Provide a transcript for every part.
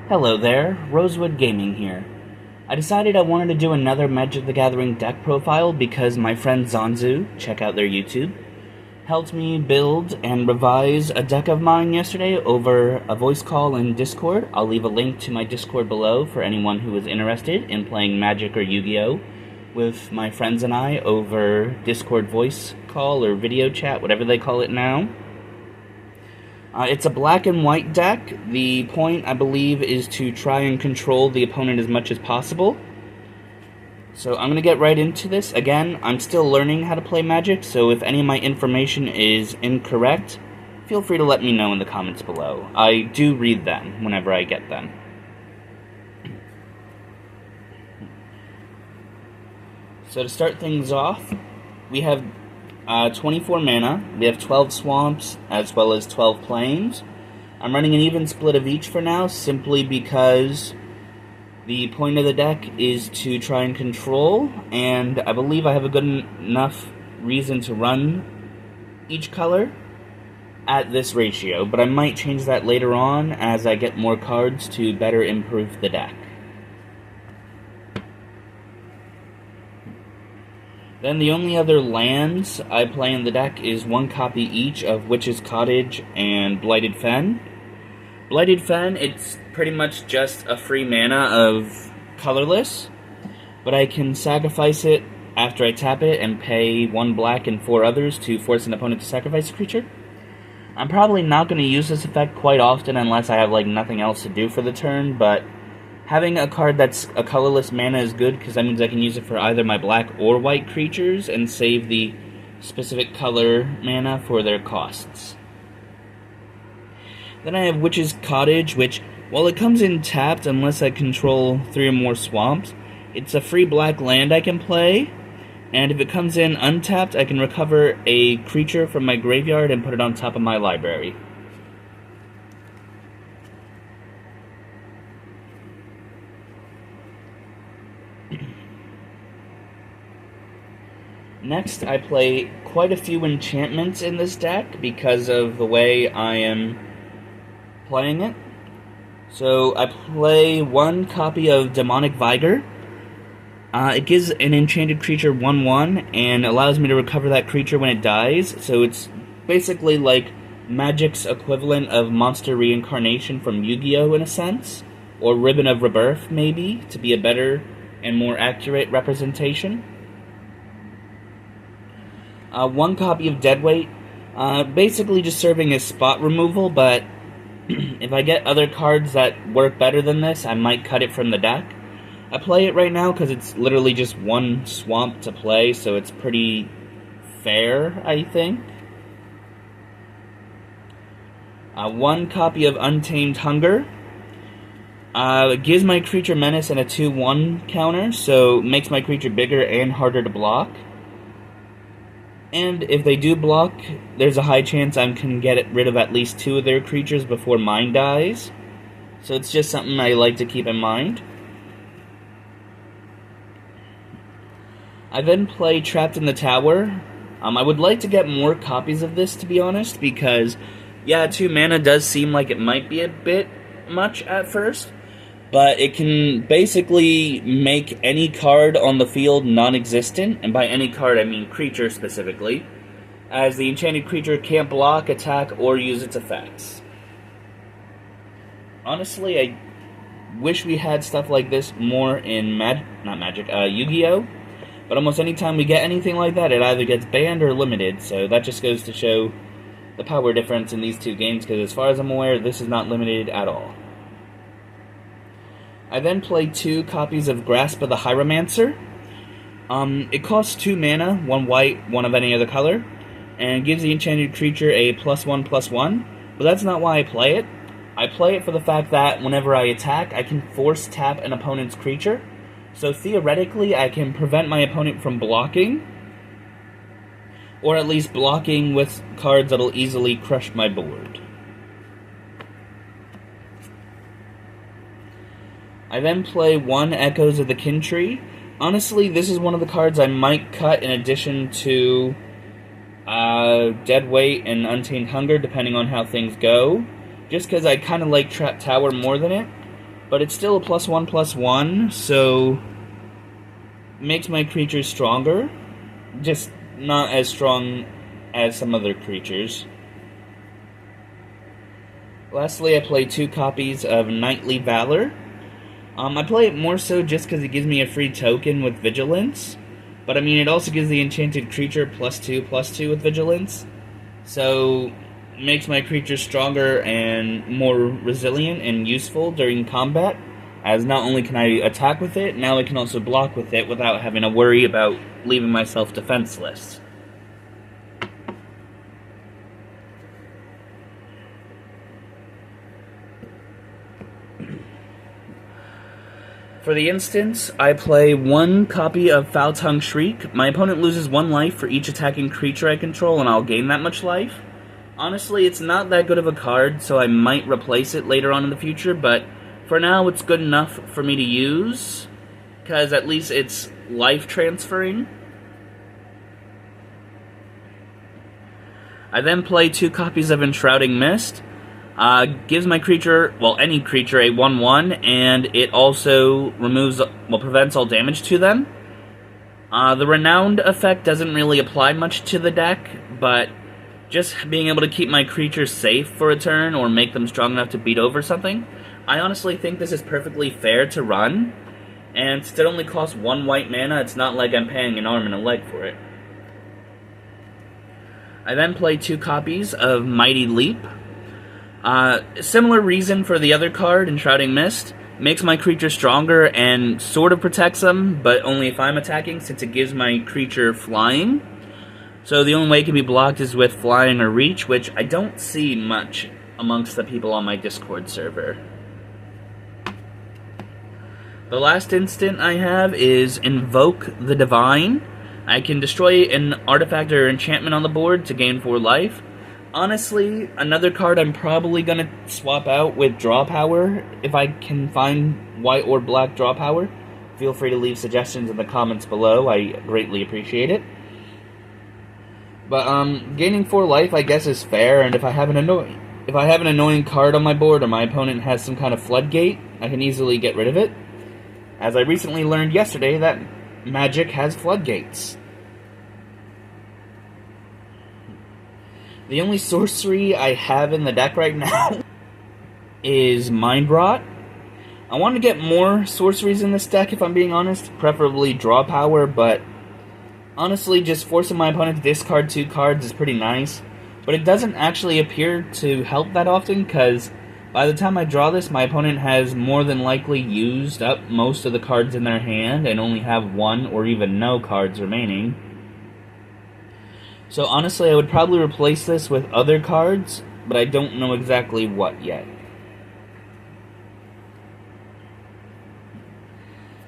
Hello there, Rosewood Gaming here. I decided I wanted to do another Magic the Gathering deck profile because my friend Zhanzu, check out their YouTube, helped me build and revise a deck of mine yesterday over a voice call in Discord. I'll leave a link to my Discord below for anyone who is interested in playing Magic or Yu-Gi-Oh! With my friends and I over Discord voice call or video chat, whatever they call it now. It's a black and white deck. The point, I believe, is to try and control the opponent as much as possible. So I'm going to get right into this. Again, I'm still learning how to play Magic, so if any of my information is incorrect, feel free to let me know in the comments below. I do read them whenever I get them. So to start things off, we have 24 mana, we have 12 swamps, as well as 12 plains. I'm running an even split of each for now, simply because the point of the deck is to try and control, and I believe I have a good enough reason to run each color at this ratio, but I might change that later on as I get more cards to better improve the deck. Then the only other lands I play in the deck is one copy each of Witch's Cottage and Blighted Fen. Blighted Fen, it's pretty much just a free mana of colorless, but I can sacrifice it after I tap it and pay 1 black and 4 others to force an opponent to sacrifice a creature. I'm probably not going to use this effect quite often unless I have nothing else to do for the turn, but having a card that's a colorless mana is good because that means I can use it for either my black or white creatures and save the specific color mana for their costs. Then I have Witch's Cottage, which, while it comes in tapped unless I control 3 or more swamps, it's a free black land I can play, and if it comes in untapped, I can recover a creature from my graveyard and put it on top of my library. Next, I play quite a few enchantments in this deck because of the way I am playing it. So I play 1 copy of Demonic Vigor. It gives an enchanted creature 1/1 and allows me to recover that creature when it dies. So it's basically like Magic's equivalent of Monster Reincarnation from Yu-Gi-Oh! In a sense, or Ribbon of Rebirth maybe, to be a better and more accurate representation. 1 copy of Deadweight, basically just serving as spot removal, but if I get other cards that work better than this, I might cut it from the deck. I play it right now because it's literally just 1 swamp to play, so it's pretty fair, I think. 1 copy of Untamed Hunger. It gives my creature menace and a 2/1 counter, so makes my creature bigger and harder to block. And if they do block, there's a high chance I can get rid of at least 2 of their creatures before mine dies. So it's just something I like to keep in mind. I then play Trapped in the Tower. I would like to get more copies of this, to be honest, because, yeah, 2 mana does seem like it might be a bit much at first, but it can basically make any card on the field non-existent, and by any card I mean creature specifically, as the enchanted creature can't block, attack, or use its effects. Honestly, I wish we had stuff like this more in Yu-Gi-Oh! But almost any time we get anything like that, it either gets banned or limited, so that just goes to show the power difference in these 2 games, because as far as I'm aware, this is not limited at all. I then play 2 copies of Grasp of the Hieromancer. It costs 2 mana, 1 white, 1 of any other color, and gives the enchanted creature a +1/+1, but that's not why I play it. I play it for the fact that whenever I attack, I can force tap an opponent's creature, so theoretically I can prevent my opponent from blocking, or at least blocking with cards that'll easily crush my board. I then play 1 Echoes of the Kin Tree. Honestly, this is one of the cards I might cut in addition to Deadweight and Untamed Hunger, depending on how things go. Just because I kind of like Trap Tower more than it. but it's still a +1/+1, so makes my creatures stronger, just not as strong as some other creatures. Lastly, I play 2 copies of Knightly Valor. I play it more so just because it gives me a free token with Vigilance, but I mean, it also gives the enchanted creature +2/+2 with Vigilance, so makes my creatures stronger and more resilient and useful during combat, as not only can I attack with it, now I can also block with it without having to worry about leaving myself defenseless. For the instance, I play 1 copy of Foul-Tongued Shriek. My opponent loses 1 life for each attacking creature I control, and I'll gain that much life. Honestly, it's not that good of a card, so I might replace it later on in the future, but for now it's good enough for me to use, because at least it's life transferring. I then play 2 copies of Enshrouding Mist. Gives my creature, well, any creature, a 1/1, and it also prevents all damage to them. The Renowned effect doesn't really apply much to the deck, but just being able to keep my creatures safe for a turn or make them strong enough to beat over something, I honestly think this is perfectly fair to run, and since it only costs 1 white mana, it's not like I'm paying an arm and a leg for it. I then play 2 copies of Mighty Leap. Similar reason for the other card, Enshrouding Mist. Makes my creature stronger and sort of protects them, but only if I'm attacking, since it gives my creature flying. So the only way it can be blocked is with flying or reach, which I don't see much amongst the people on my Discord server. The last instant I have is Invoke the Divine. I can destroy an artifact or enchantment on the board to gain 4 life. Honestly, another card I'm probably going to swap out with Draw Power. If I can find white or black Draw Power, feel free to leave suggestions in the comments below. I greatly appreciate it. But gaining 4 life, I guess, is fair, and if I have an annoying card on my board or my opponent has some kind of floodgate, I can easily get rid of it. As I recently learned yesterday that Magic has floodgates. The only sorcery I have in the deck right now is Mind Rot. I want to get more sorceries in this deck, if I'm being honest, preferably Draw Power, but honestly, just forcing my opponent to discard 2 cards is pretty nice. But it doesn't actually appear to help that often, because by the time I draw this, my opponent has more than likely used up most of the cards in their hand and only have 1 or even no cards remaining. So honestly, I would probably replace this with other cards, but I don't know exactly what yet.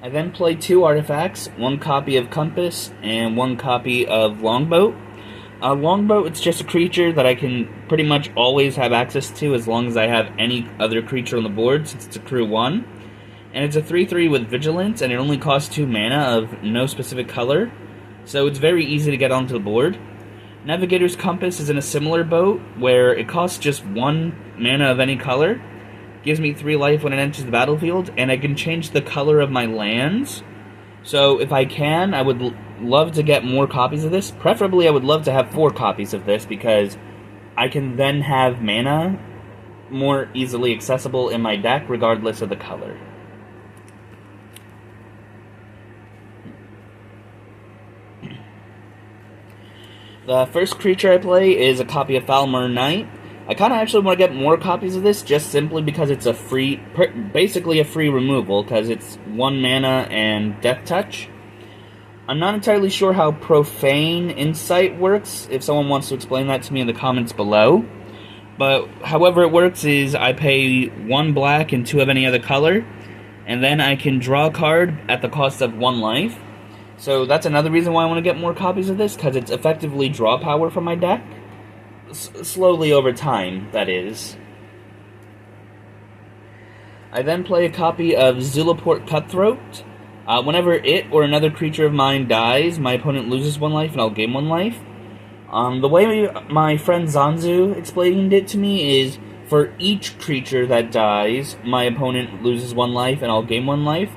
I then play 2 artifacts, 1 copy of Compass and 1 copy of Longboat. Longboat, it's just a creature that I can pretty much always have access to as long as I have any other creature on the board, since it's a crew 1. And it's a 3/3 with Vigilance, and it only costs 2 mana of no specific color, so it's very easy to get onto the board. Navigator's Compass is in a similar boat, where it costs just 1 mana of any color, gives me 3 life when it enters the battlefield, and I can change the color of my lands. So if I can, I would love to get more copies of this. Preferably, I would love to have 4 copies of this, because I can then have mana more easily accessible in my deck, regardless of the color. The first creature I play is a copy of Falmer Knight. I kind of actually want to get more copies of this, just simply because it's a basically a free removal, because it's 1 mana and Death Touch. I'm not entirely sure how Profane Insight works. If someone wants to explain that to me in the comments below. But however it works is I pay 1 black and 2 of any other color, and then I can draw a card at the cost of 1 life. So that's another reason why I want to get more copies of this, because it's effectively draw power from my deck. Slowly over time, that is. I then play a copy of Zulaport Cutthroat. Whenever it or another creature of mine dies, my opponent loses 1 life and I'll gain 1 life. The way my friend Zhanzu explained it to me is for each creature that dies, my opponent loses 1 life and I'll gain 1 life.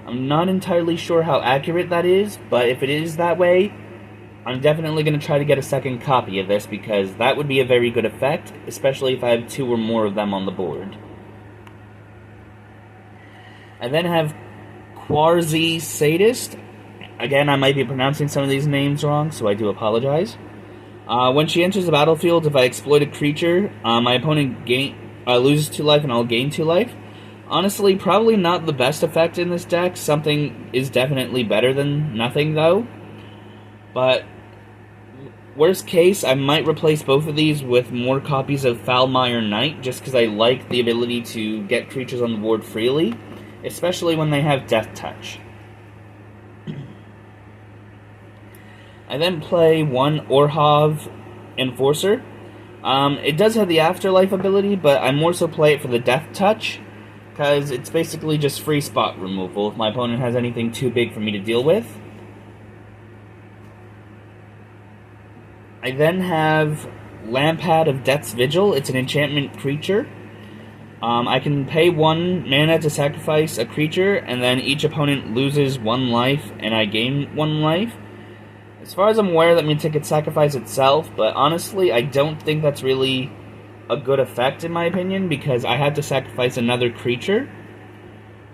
I'm not entirely sure how accurate that is, but if it is that way, I'm definitely going to try to get a second copy of this, because that would be a very good effect, especially if I have 2 or more of them on the board. I then have Quasi Sadist. Again, I might be pronouncing some of these names wrong, so I do apologize. When she enters the battlefield, if I exploit a creature, my opponent loses 2 life and I'll gain 2 life. Honestly, probably not the best effect in this deck. Something is definitely better than nothing, though. But worst case, I might replace both of these with more copies of Foulmire Knight, just because I like the ability to get creatures on the board freely, especially when they have Death Touch. I then play 1 Orhov Enforcer. It does have the Afterlife ability, but I more so play it for the Death Touch, because it's basically just free spot removal if my opponent has anything too big for me to deal with. I then have Lampad of Death's Vigil. It's an enchantment creature. I can pay 1 mana to sacrifice a creature, and then each opponent loses 1 life, and I gain 1 life. As far as I'm aware, that means it could sacrifice itself, but honestly, I don't think that's really a good effect in my opinion, because I had to sacrifice another creature.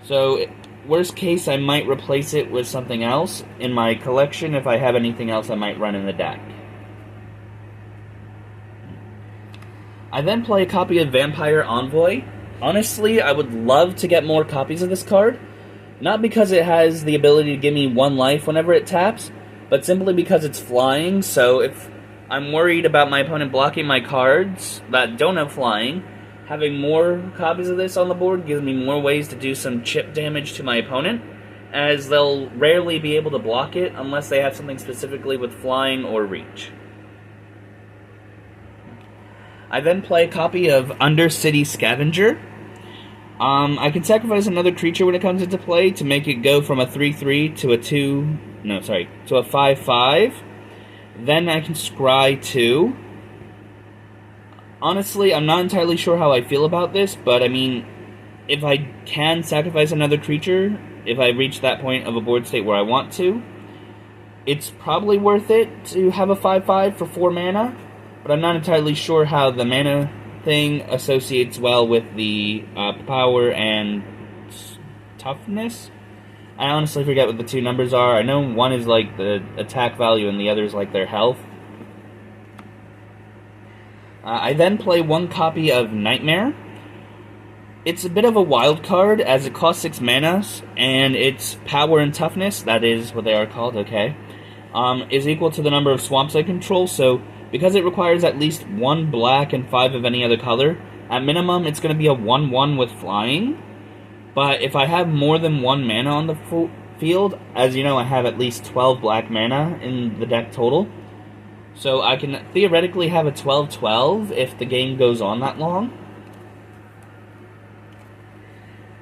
So, worst case, I might replace it with something else in my collection if I have anything else I might run in the deck. I then play a copy of Vampire Envoy. Honestly, I would love to get more copies of this card, not because it has the ability to give me 1 life whenever it taps, but simply because it's flying. So if I'm worried about my opponent blocking my cards that don't have flying, having more copies of this on the board gives me more ways to do some chip damage to my opponent, as they'll rarely be able to block it unless they have something specifically with flying or reach. I then play a copy of Undercity Scavenger. I can sacrifice another creature when it comes into play to make it go from a 3/3 to a 5/5. Then I can scry 2. Honestly, I'm not entirely sure how I feel about this, but I mean, if I can sacrifice another creature, if I reach that point of a board state where I want to, it's probably worth it to have a 5/5 for 4 mana. But I'm not entirely sure how the mana thing associates well with the power and toughness. I honestly forget what the 2 numbers are. I know one is like the attack value and the other is like their health. I then play 1 copy of Nightmare. It's a bit of a wild card, as it costs 6 mana, and its power and toughness, that is what they are called, okay, is equal to the number of swamps I control, so because it requires at least 1 black and 5 of any other color, at minimum it's going to be a 1/1 with flying. But if I have more than 1 mana on the field, as you know, I have at least 12 black mana in the deck total, so I can theoretically have a 12/12 if the game goes on that long.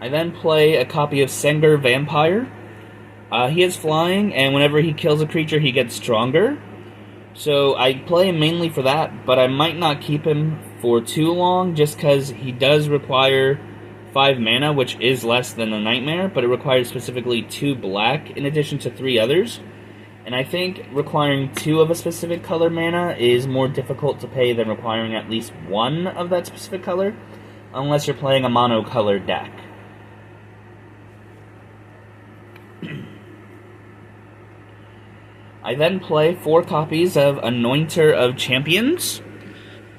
I then play a copy of Senger Vampire. He has flying, and whenever he kills a creature, he gets stronger. So I play him mainly for that, but I might not keep him for too long, just because he does require 5 mana, which is less than a Nightmare, but it requires specifically 2 black in addition to 3 others. And I think requiring 2 of a specific color mana is more difficult to pay than requiring at least 1 of that specific color, unless you're playing a monocolor deck. I then play 4 copies of Anointer of Champions.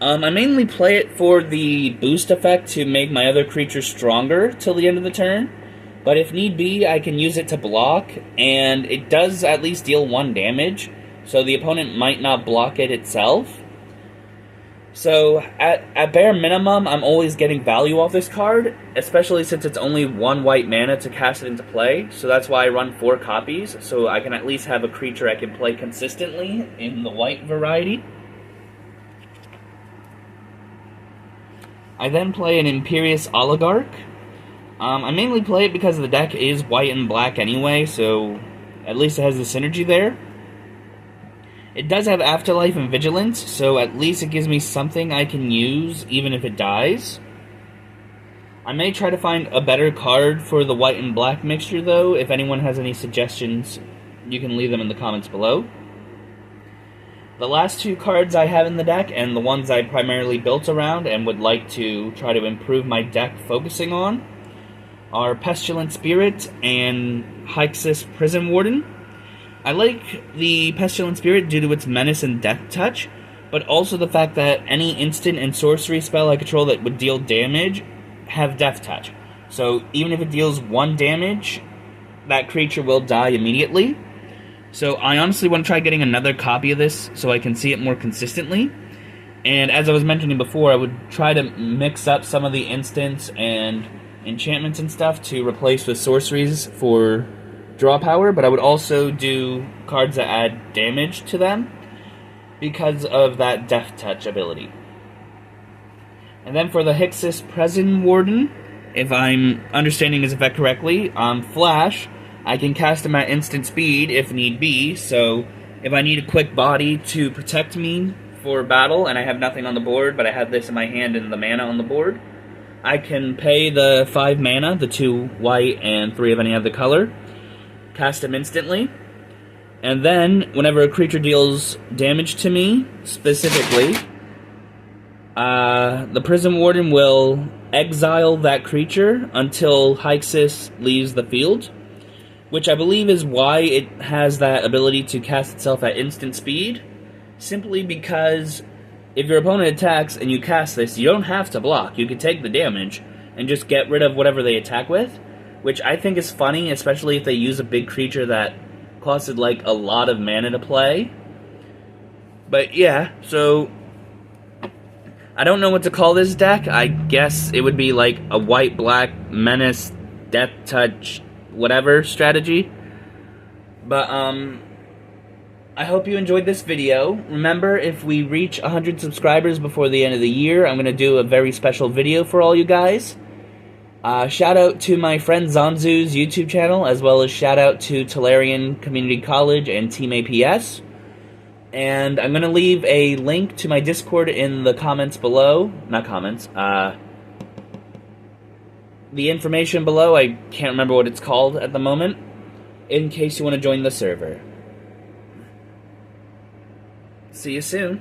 I mainly play it for the boost effect to make my other creatures stronger till the end of the turn, but if need be, I can use it to block, and it does at least deal 1 damage, so the opponent might not block it itself. So, at bare minimum, I'm always getting value off this card, especially since it's only 1 white mana to cast it into play, so that's why I run 4 copies, so I can at least have a creature I can play consistently in the white variety. I then play an Imperious Oligarch. I mainly play it because the deck is white and black anyway, so at least it has the synergy there. It does have Afterlife and Vigilance, so at least it gives me something I can use, even if it dies. I may try to find a better card for the white and black mixture, though. If anyone has any suggestions, you can leave them in the comments below. The last two cards I have in the deck, and the ones I primarily built around and would like to try to improve my deck focusing on, are Pestilent Spirit and Hixus Prison Warden. I like the Pestilent Spirit due to its menace and death touch, but also the fact that any instant and sorcery spell I control that would deal damage have death touch. So even if it deals 1 damage, that creature will die immediately. So I honestly want to try getting another copy of this so I can see it more consistently. And as I was mentioning before, I would try to mix up some of the instants and enchantments and stuff to replace with sorceries for draw power, but I would also do cards that add damage to them because of that death touch ability. And then for the Hixus Prison Warden, if I'm understanding his effect correctly, on Flash, I can cast him at instant speed if need be, so if I need a quick body to protect me for battle and I have nothing on the board, but I have this in my hand and the mana on the board, I can pay the 5 mana, the 2 white and 3 of any other color, cast him instantly, and then whenever a creature deals damage to me, specifically, the Prison Warden will exile that creature until Hixus leaves the field, which I believe is why it has that ability to cast itself at instant speed, simply because if your opponent attacks and you cast this, you don't have to block. You can take the damage and just get rid of whatever they attack with, which I think is funny, especially if they use a big creature that costed like a lot of mana to play. But yeah, so I don't know what to call this deck. I guess it would be like a white-black menace, death touch, whatever strategy. But I hope you enjoyed this video. Remember, if we reach 100 subscribers before the end of the year, I'm going to do a very special video for all you guys. Shout out to my friend Zhanzu's YouTube channel, as well as shout out to Tolarian Community College and Team APS. And I'm going to leave a link to my Discord in the comments below. Not comments, the information below. I can't remember what it's called at the moment, in case you want to join the server. See you soon.